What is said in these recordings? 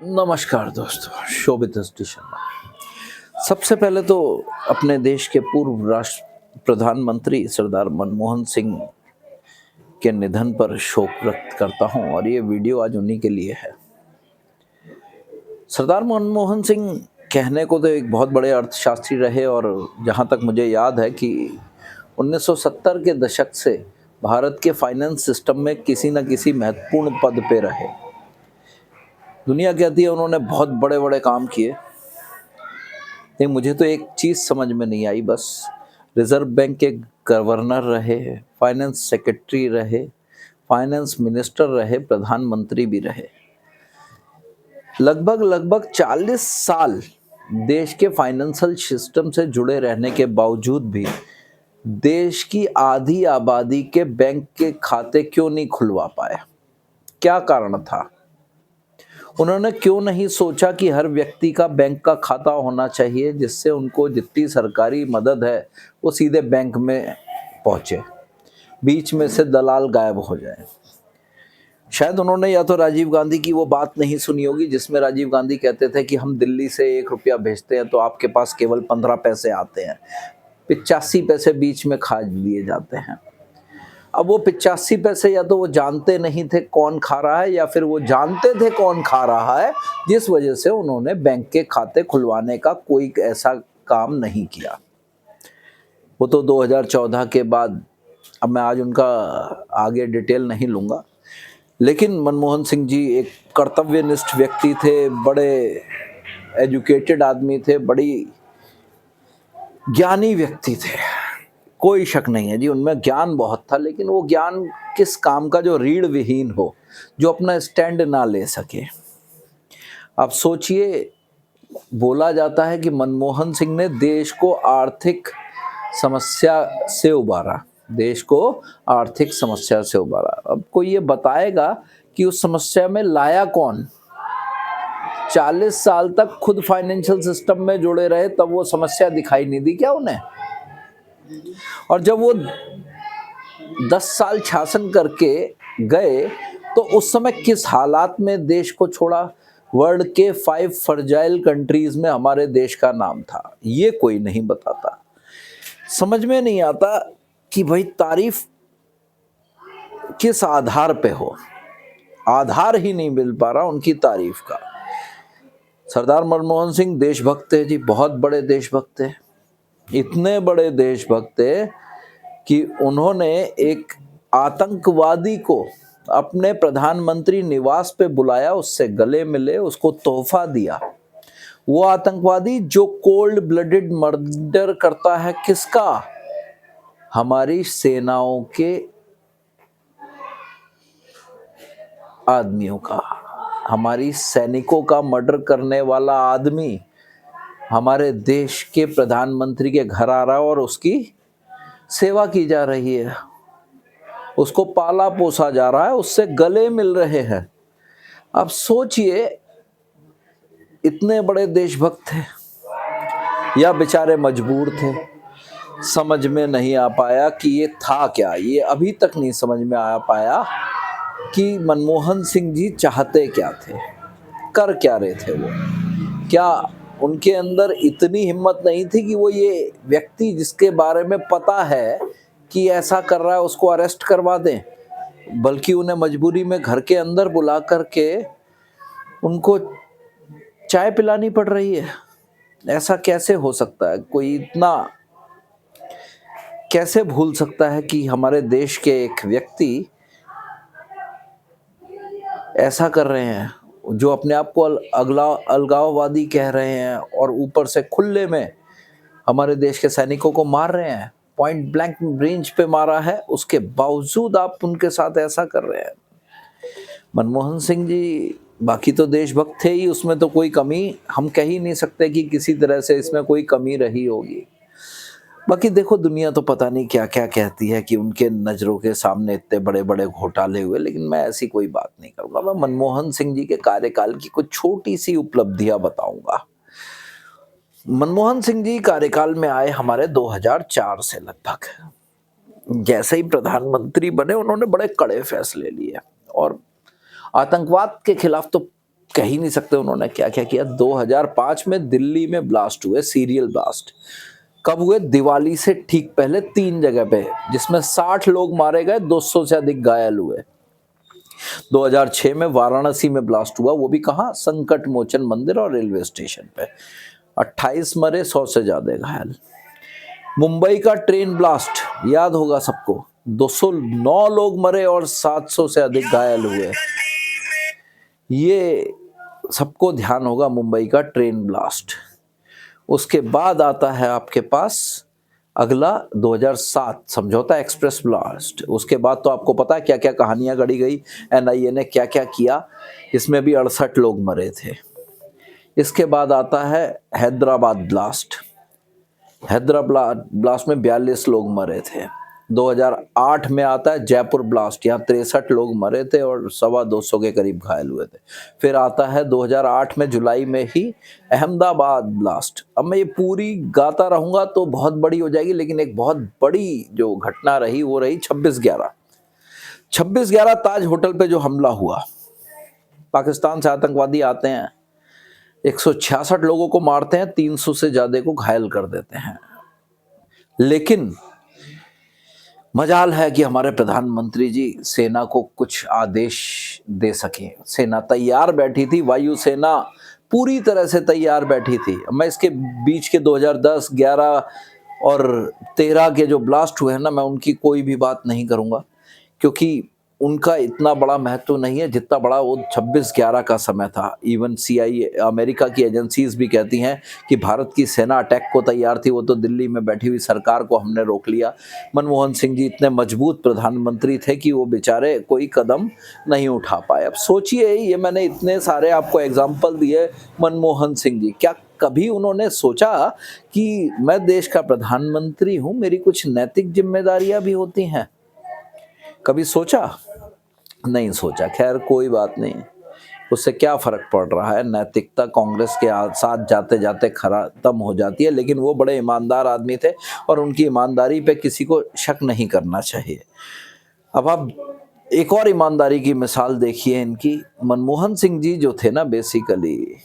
नमस्कार दोस्तों, शोभित शर्मा। सबसे पहले तो अपने देश के पूर्व राष्ट्र प्रधानमंत्री सरदार मनमोहन सिंह के निधन पर शोक व्यक्त करता हूं और ये वीडियो आज उन्हीं के लिए है। सरदार मनमोहन सिंह कहने को तो एक बहुत बड़े अर्थशास्त्री रहे और जहां तक मुझे याद है कि 1970 के दशक से भारत के फाइनेंस सिस्टम में किसी न किसी महत्वपूर्ण पद पे रहे। दुनिया कहती है उन्होंने बहुत बड़े बड़े काम किए, लेकिन मुझे तो एक चीज़ समझ में नहीं आई बस। रिजर्व बैंक के गवर्नर रहे, फाइनेंस सेक्रेटरी रहे, फाइनेंस मिनिस्टर रहे, प्रधानमंत्री भी रहे। लगभग 40 साल देश के फाइनेंशियल सिस्टम से जुड़े रहने के बावजूद भी देश की आधी आबादी के बैंक के खाते क्यों नहीं खुलवा पाए? क्या कारण था? उन्होंने क्यों नहीं सोचा कि हर व्यक्ति का बैंक का खाता होना चाहिए जिससे उनको जितनी सरकारी मदद है वो सीधे बैंक में पहुंचे, बीच में से दलाल गायब हो जाए। शायद उन्होंने या तो राजीव गांधी की वो बात नहीं सुनी होगी जिसमें राजीव गांधी कहते थे कि हम दिल्ली से 1 रुपया भेजते हैं तो आपके पास केवल 15 पैसे आते हैं, 85 पैसे बीच में खा लिए जाते हैं। अब वो 85 पैसे या तो वो जानते नहीं थे कौन खा रहा है या फिर वो जानते थे कौन खा रहा है, जिस वजह से उन्होंने बैंक के खाते खुलवाने का कोई ऐसा काम नहीं किया। वो तो 2014 के बाद, अब मैं आज उनका आगे डिटेल नहीं लूँगा, लेकिन मनमोहन सिंह जी एक कर्तव्यनिष्ठ व्यक्ति थे, बड़े एजुकेटेड आदमी थे, बड़ी ज्ञानी व्यक्ति थे, कोई शक नहीं है जी, उनमें ज्ञान बहुत था। लेकिन वो ज्ञान किस काम का जो रीढ़ विहीन हो, जो अपना स्टैंड ना ले सके। आप सोचिए, बोला जाता है कि मनमोहन सिंह ने देश को आर्थिक समस्या से उबारा, देश को आर्थिक समस्या से उबारा। अब कोई ये बताएगा कि उस समस्या में लाया कौन? 40 साल तक खुद फाइनेंशियल सिस्टम में जुड़े रहे, तब वो समस्या दिखाई नहीं दी क्या उन्हें? और जब वो 10 साल शासन करके गए तो उस समय किस हालात में देश को छोड़ा? वर्ल्ड के 5 फ्रजाइल कंट्रीज में हमारे देश का नाम था, ये कोई नहीं बताता। समझ में नहीं आता कि भाई तारीफ किस आधार पे हो, आधार ही नहीं मिल पा रहा उनकी तारीफ का। सरदार मनमोहन सिंह देशभक्त थे जी, बहुत बड़े देशभक्त थे, इतने बड़े देशभक्त थे कि उन्होंने एक आतंकवादी को अपने प्रधानमंत्री निवास पे बुलाया, उससे गले मिले, उसको तोहफा दिया। वो आतंकवादी जो कोल्ड ब्लडेड मर्डर करता है किसका? हमारी सेनाओं के आदमियों का, हमारी सैनिकों का मर्डर करने वाला आदमी हमारे देश के प्रधानमंत्री के घर आ रहा है और उसकी सेवा की जा रही है, उसको पाला पोसा जा रहा है, उससे गले मिल रहे हैं। अब सोचिए, इतने बड़े देशभक्त थे या बेचारे मजबूर थे? समझ में नहीं आ पाया कि ये था क्या। ये अभी तक नहीं समझ में आ पाया कि मनमोहन सिंह जी चाहते क्या थे, कर क्या रहे थे वो। क्या उनके अंदर इतनी हिम्मत नहीं थी कि वो ये व्यक्ति जिसके बारे में पता है कि ऐसा कर रहा है उसको अरेस्ट करवा दें, बल्कि उन्हें मजबूरी में घर के अंदर बुला करके उनको चाय पिलानी पड़ रही है? ऐसा कैसे हो सकता है? कोई इतना कैसे भूल सकता है कि हमारे देश के एक व्यक्ति ऐसा कर रहे हैं, जो अपने आप को अलगाववादी कह रहे हैं और ऊपर से खुले में हमारे देश के सैनिकों को मार रहे हैं, पॉइंट ब्लैंक रेंज पे मारा है, उसके बावजूद आप उनके साथ ऐसा कर रहे हैं। मनमोहन सिंह जी बाकी तो देशभक्त थे ही, उसमें तो कोई कमी हम कह ही नहीं सकते कि किसी तरह से इसमें कोई कमी रही होगी। बाकी देखो, दुनिया तो पता नहीं क्या क्या कहती है कि उनके नज़रों के सामने इतने बड़े बड़े घोटाले हुए, लेकिन मैं ऐसी कोई बात नहीं करूँगा। मैं मनमोहन सिंह जी के कार्यकाल की कुछ छोटी सी उपलब्धियां बताऊंगा। मनमोहन सिंह जी कार्यकाल में आए हमारे 2004 से लगभग। जैसे ही प्रधानमंत्री बने उन्होंने बड़े कड़े फैसले लिए और आतंकवाद के खिलाफ तो कह ही नहीं सकते उन्होंने क्या क्या किया। 2005 में दिल्ली में ब्लास्ट हुए, सीरियल ब्लास्ट। कब हुए? दिवाली से ठीक पहले 3 जगह पे, जिसमें 60 लोग मारे गए, 200 से अधिक घायल हुए। 2006 में वाराणसी में ब्लास्ट हुआ, वो भी कहाँ? संकट मोचन मंदिर और रेलवे स्टेशन पे। 28 मरे, 100 से ज्यादा घायल। मुंबई का ट्रेन ब्लास्ट याद होगा सबको, 209 लोग मरे और 700 से अधिक घायल हुए। ये सबको ध्यान होगा, मुंबई का ट्रेन ब्लास्ट। उसके बाद आता है आपके पास अगला 2007 समझौता एक्सप्रेस ब्लास्ट। उसके बाद तो आपको पता है क्या क्या कहानियां गढ़ी गई, एनआईए ने क्या क्या किया, इसमें भी 68 लोग मरे थे। इसके बाद आता है हैदराबाद ब्लास्ट। हैदराबाद ब्लास्ट में 42 लोग मरे थे। 2008 में आता है जयपुर ब्लास्ट, यहाँ 63 लोग मरे थे और 225 के करीब घायल हुए थे। फिर आता है 2008 में जुलाई में ही अहमदाबाद ब्लास्ट। अब मैं ये पूरी गाता रहूंगा तो बहुत बड़ी हो जाएगी, लेकिन एक बहुत बड़ी जो घटना रही वो रही 26/11 ताज होटल पे जो हमला हुआ। पाकिस्तान से आतंकवादी आते हैं, 166 लोगों को मारते हैं, 300 से ज्यादा को घायल कर देते हैं। लेकिन मजाल है कि हमारे प्रधानमंत्री जी सेना को कुछ आदेश दे सके। सेना तैयार बैठी थी, वायुसेना पूरी तरह से तैयार बैठी थी। मैं इसके बीच के 2010, 11 और 13 के जो ब्लास्ट हुए हैं ना, मैं उनकी कोई भी बात नहीं करूंगा, क्योंकि उनका इतना बड़ा महत्व नहीं है जितना बड़ा वो 26/11 का समय था। इवन CIA, अमेरिका की एजेंसीज भी कहती हैं कि भारत की सेना अटैक को तैयार थी, वो तो दिल्ली में बैठी हुई सरकार को हमने रोक लिया। मनमोहन सिंह जी इतने मजबूत प्रधानमंत्री थे कि वो बेचारे कोई कदम नहीं उठा पाए। अब सोचिए, ये मैंने इतने सारे आपको एग्जाम्पल दिए मनमोहन सिंह जी, क्या कभी उन्होंने सोचा कि मैं देश का प्रधानमंत्री हूँ, मेरी कुछ नैतिक जिम्मेदारियां भी होती हैं? कभी सोचा? नहीं सोचा। खैर कोई बात नहीं, उससे क्या फर्क पड़ रहा है। नैतिकता कांग्रेस के साथ जाते जाते खत्म हो जाती है, लेकिन वो बड़े ईमानदार आदमी थे और उनकी ईमानदारी पे किसी को शक नहीं करना चाहिए। अब आप एक और ईमानदारी की मिसाल देखिए इनकी। मनमोहन सिंह जी जो थे ना, बेसिकली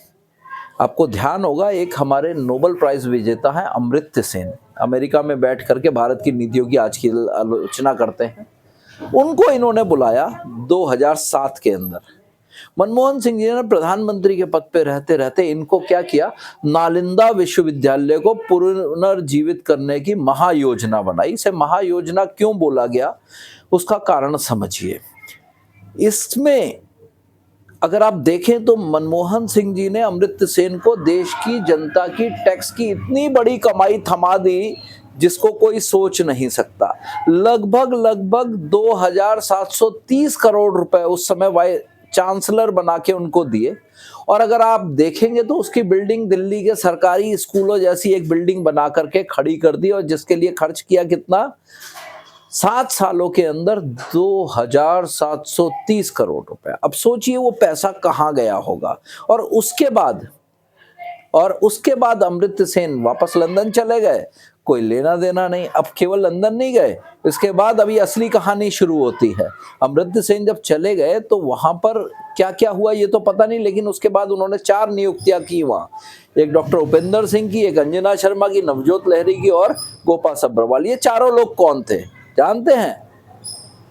आपको ध्यान होगा, एक हमारे नोबेल प्राइज विजेता है अमर्त्य सेन, अमेरिका में बैठ करके भारत की नीतियों की आज की आलोचना करते हैं। उनको इन्होंने बुलाया 2007 के अंदर। मनमोहन सिंह जी ने प्रधानमंत्री के पद पे रहते रहते इनको क्या किया, नालंदा विश्वविद्यालय को पुनर्जीवित करने की महायोजना बनाई। इसे महायोजना क्यों बोला गया, उसका कारण समझिए। इसमें अगर आप देखें तो मनमोहन सिंह जी ने अमर्त्य सेन को देश की जनता की टैक्स की इतनी बड़ी कमाई थमा दी जिसको कोई सोच नहीं सकता। लगभग 2730 करोड़ रुपए उस समय वाइस चांसलर बना के उनको दिए। और अगर आप देखेंगे तो उसकी बिल्डिंग दिल्ली के सरकारी स्कूलों जैसी एक बिल्डिंग बना करके खड़ी कर दी, और जिसके लिए खर्च किया कितना? 7 सालों के अंदर 2730 करोड़ रुपए। अब सोचिए वो पैसा कहाँ गया होगा। और उसके बाद अमर्त्य सेन वापस लंदन चले गए, कोई लेना देना नहीं। अब केवल लंदन नहीं गए, इसके बाद अभी असली कहानी शुरू होती है। अमर्त्य सेन जब चले गए तो वहां पर क्या क्या हुआ ये तो पता नहीं, लेकिन उसके बाद उन्होंने 4 नियुक्तियां की वहां। एक डॉक्टर उपेंद्र सिंह की, एक अंजना शर्मा की, नवजोत लहरी की और गोपा सब्रवाल। ये चारों लोग कौन थे जानते हैं?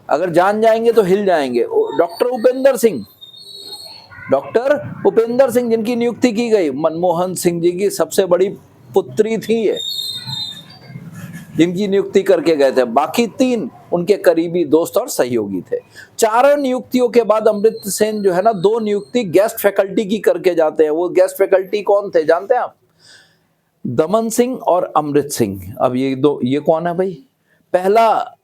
अगर जान जाएंगे तो हिल जाएंगे। डॉक्टर उपेंद्र सिंह जिनकी नियुक्ति की गई, मनमोहन सिंह जी की सबसे बड़ी पुत्री थी ये, जिनकी नियुक्ति करके गए थे। बाकी 3 उनके करीबी दोस्त और सहयोगी थे। चारों नियुक्तियों के बाद अमर्त्य सेन जो है ना, 2 नियुक्ति गेस्ट फैकल्टी की करके जाते हैं। वो गेस्ट फैकल्टी कौन थे जानते हैं आप? दमन सिंह और अमृत सिंह। अब ये कौन है भाई? पहला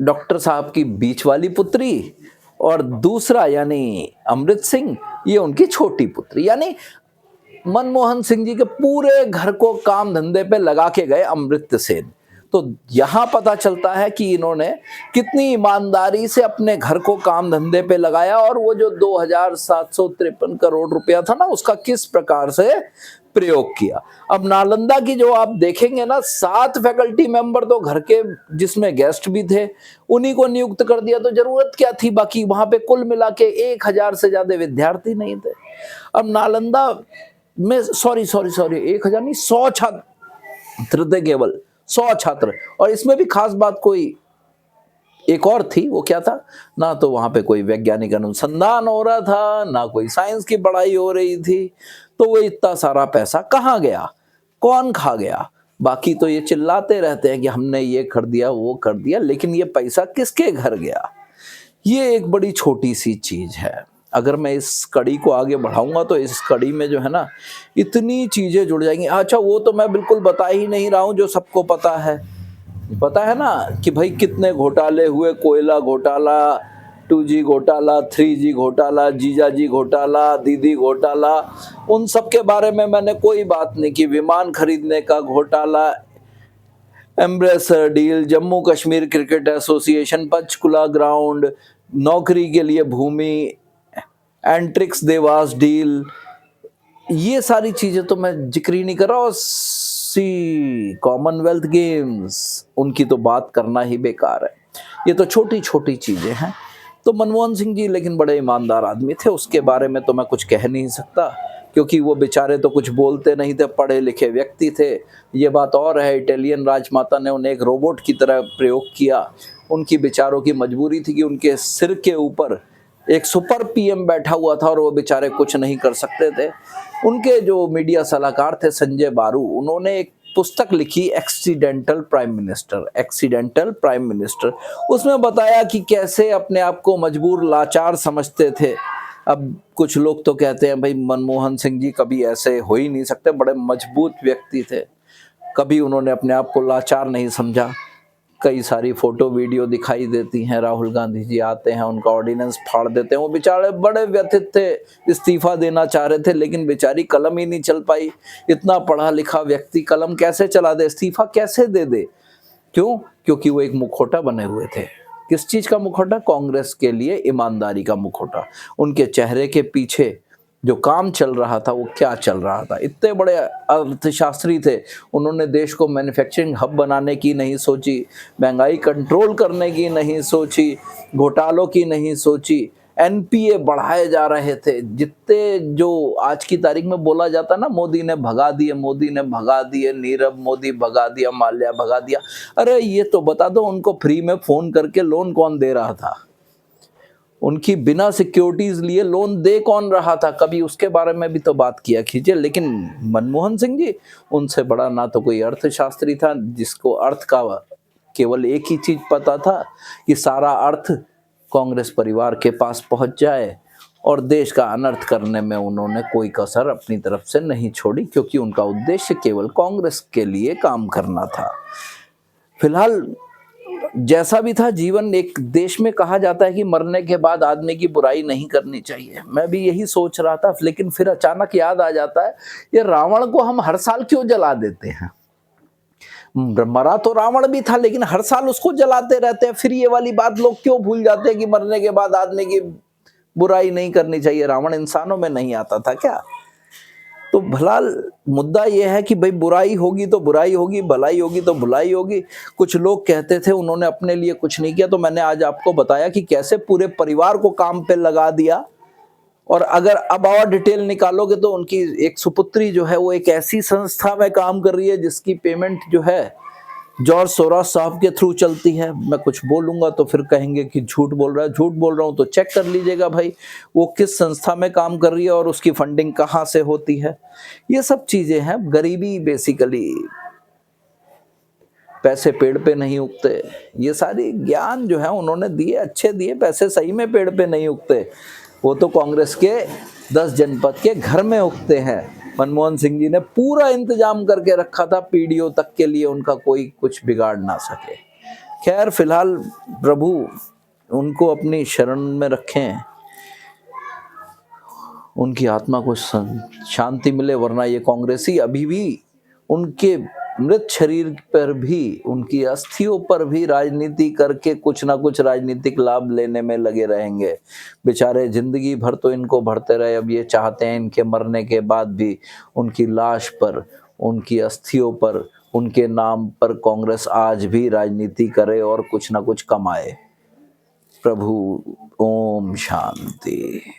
डॉक्टर साहब की बीच वाली पुत्री और दूसरा यानी अमृत सिंह, ये उनकी छोटी पुत्री। यानी मनमोहन सिंह जी के पूरे घर को काम धंधे पे लगा के गए अमर्त्य सेन। तो यहाँ पता चलता है कि इन्होंने कितनी ईमानदारी से अपने घर को काम धंधे पे लगाया और वो जो 2753 करोड़ रुपया था ना, उसका किस प्रकार से प्रयोग किया। अब नालंदा की जो आप देखेंगे ना, 7 फैकल्टी मेंबर तो घर के, जिसमें गेस्ट भी थे, उन्हीं को नियुक्त कर दिया, तो जरूरत क्या थी। बाकी वहां पे कुल मिला के 1000 से ज्यादा विद्यार्थी नहीं थे। अब नालंदा में सॉरी 1000 नहीं, 100 छात्र थे, केवल 100 छात्र। और इसमें भी खास बात कोई एक और थी, वो क्या था ना, तो वहां पे कोई वैज्ञानिक अनुसंधान हो रहा था, ना कोई साइंस की पढ़ाई हो रही थी। तो वो इतना सारा पैसा कहाँ गया, कौन खा गया। बाकी तो ये चिल्लाते रहते हैं कि हमने ये कर दिया वो कर दिया, लेकिन ये पैसा किसके घर गया, ये एक बड़ी छोटी सी चीज है। अगर मैं इस कड़ी को आगे बढ़ाऊंगा तो इस कड़ी में जो है ना, इतनी चीजें जुड़ जाएंगी। अच्छा, वो तो मैं बिल्कुल बता ही नहीं रहा हूं जो सबको पता है ना, कि भाई कितने घोटाले हुए, कोयला घोटाला, 2G घोटाला, 3G घोटाला, जीजाजी घोटाला, दीदी घोटाला, उन सब के बारे में मैंने कोई बात नहीं की। विमान खरीदने का घोटाला, Embraer deal, Jammu Kashmir cricket association, Panchkula ground, नौकरी के लिए भूमि, एंट्रिक्स देवास डील, ये सारी चीजें तो मैं जिक्र ही नहीं कर रहा। और कॉमनवेल्थ गेम्स, उनकी तो बात करना ही बेकार है। ये तो छोटी छोटी चीजें हैं। तो मनमोहन सिंह जी लेकिन बड़े ईमानदार आदमी थे, उसके बारे में तो मैं कुछ कह नहीं सकता, क्योंकि वो बेचारे तो कुछ बोलते नहीं थे, पढ़े लिखे व्यक्ति थे। ये बात और है, इटालियन राजमाता ने उन्हें एक रोबोट की तरह प्रयोग किया। उनकी बेचारों की मजबूरी थी कि उनके सिर के ऊपर एक सुपर पीएम बैठा हुआ था और वो बेचारे कुछ नहीं कर सकते थे। उनके जो मीडिया सलाहकार थे संजय बारू, उन्होंने एक पुस्तक लिखी, एक्सीडेंटल प्राइम मिनिस्टर। उसमें बताया कि कैसे अपने आप को मजबूर लाचार समझते थे। अब कुछ लोग तो कहते हैं भाई मनमोहन सिंह जी कभी ऐसे हो ही नहीं सकते, बड़े मजबूत व्यक्ति थे, कभी उन्होंने अपने आप को लाचार नहीं समझा। कई सारी फोटो वीडियो दिखाई देती हैं, राहुल गांधी जी आते हैं, उनका ऑर्डिनेंस फाड़ देते हैं। वो बेचारे बड़े व्यथित थे, इस्तीफा देना चाह रहे थे, लेकिन बेचारी कलम ही नहीं चल पाई। इतना पढ़ा लिखा व्यक्ति कलम कैसे चला दे, इस्तीफा कैसे दे दे। क्यों? क्योंकि वो एक मुखौटा बने हुए थे। किस चीज का मुखौटा? कांग्रेस के लिए ईमानदारी का मुखौटा। उनके चेहरे के पीछे जो काम चल रहा था वो क्या चल रहा था। इतने बड़े अर्थशास्त्री थे, उन्होंने देश को मैन्युफैक्चरिंग हब बनाने की नहीं सोची, महंगाई कंट्रोल करने की नहीं सोची, घोटालों की नहीं सोची। एनपीए बढ़ाए जा रहे थे, जितने जो आज की तारीख में बोला जाता ना, मोदी ने भगा दिए, नीरव मोदी भगा दिया, माल्या भगा दिया। अरे ये तो बता दो, उनको फ्री में फोन करके लोन कौन दे रहा था, उनकी बिना सिक्योरिटीज लिए लोन दे कौन रहा था, कभी उसके बारे में भी तो बात किया कीजिए। लेकिन मनमोहन सिंह जी, उनसे बड़ा ना तो कोई अर्थशास्त्री था जिसको अर्थ का केवल एक ही चीज पता था कि सारा अर्थ कांग्रेस परिवार के पास पहुंच जाए, और देश का अनर्थ करने में उन्होंने कोई कसर अपनी तरफ से नहीं छोड़ी, क्योंकि उनका उद्देश्य केवल कांग्रेस के लिए काम करना था। फिलहाल जैसा भी था जीवन, एक देश में कहा जाता है कि मरने के बाद आदमी की बुराई नहीं करनी चाहिए। मैं भी यही सोच रहा था, लेकिन फिर अचानक याद आ जाता है, ये रावण को हम हर साल क्यों जला देते हैं? मरा तो रावण भी था, लेकिन हर साल उसको जलाते रहते हैं। फिर ये वाली बात लोग क्यों भूल जाते हैं कि मरने के बाद आदमी की बुराई नहीं करनी चाहिए? रावण इंसानों में नहीं आता था क्या? तो भला मुद्दा यह है कि भाई बुराई होगी तो बुराई होगी, भलाई होगी तो भलाई होगी। कुछ लोग कहते थे उन्होंने अपने लिए कुछ नहीं किया, तो मैंने आज आपको बताया कि कैसे पूरे परिवार को काम पे लगा दिया। और अगर अब और डिटेल निकालोगे तो उनकी एक सुपुत्री जो है वो एक ऐसी संस्था में काम कर रही है जिसकी पेमेंट जो है जॉर्ज सोरोस साहब के थ्रू चलती है। मैं कुछ बोलूंगा तो फिर कहेंगे कि झूठ बोल रहा है। झूठ बोल रहा हूं तो चेक कर लीजिएगा भाई, वो किस संस्था में काम कर रही है और उसकी फंडिंग कहां से होती है। ये सब चीजें हैं। गरीबी बेसिकली, पैसे पेड़ पे नहीं उगते, ये सारी ज्ञान जो है उन्होंने दिए, अच्छे दिए। पैसे सही में पेड़ पे नहीं उगते, वो तो कांग्रेस के 10 जनपद के घर में उगते हैं। मनमोहन सिंह जी ने पूरा इंतजाम करके रखा था पीढ़ियों तक के लिए, उनका कोई कुछ बिगाड़ ना सके। खैर फिलहाल प्रभु उनको अपनी शरण में रखें, उनकी आत्मा को शांति मिले, वरना ये कांग्रेसी अभी भी उनके मृत शरीर पर भी, उनकी अस्थियों पर भी राजनीति करके कुछ ना कुछ राजनीतिक लाभ लेने में लगे रहेंगे। बेचारे जिंदगी भर तो इनको भरते रहे, अब ये चाहते हैं इनके मरने के बाद भी उनकी लाश पर, उनकी अस्थियों पर, उनके नाम पर कांग्रेस आज भी राजनीति करे और कुछ ना कुछ कमाए। प्रभु ओम शांति।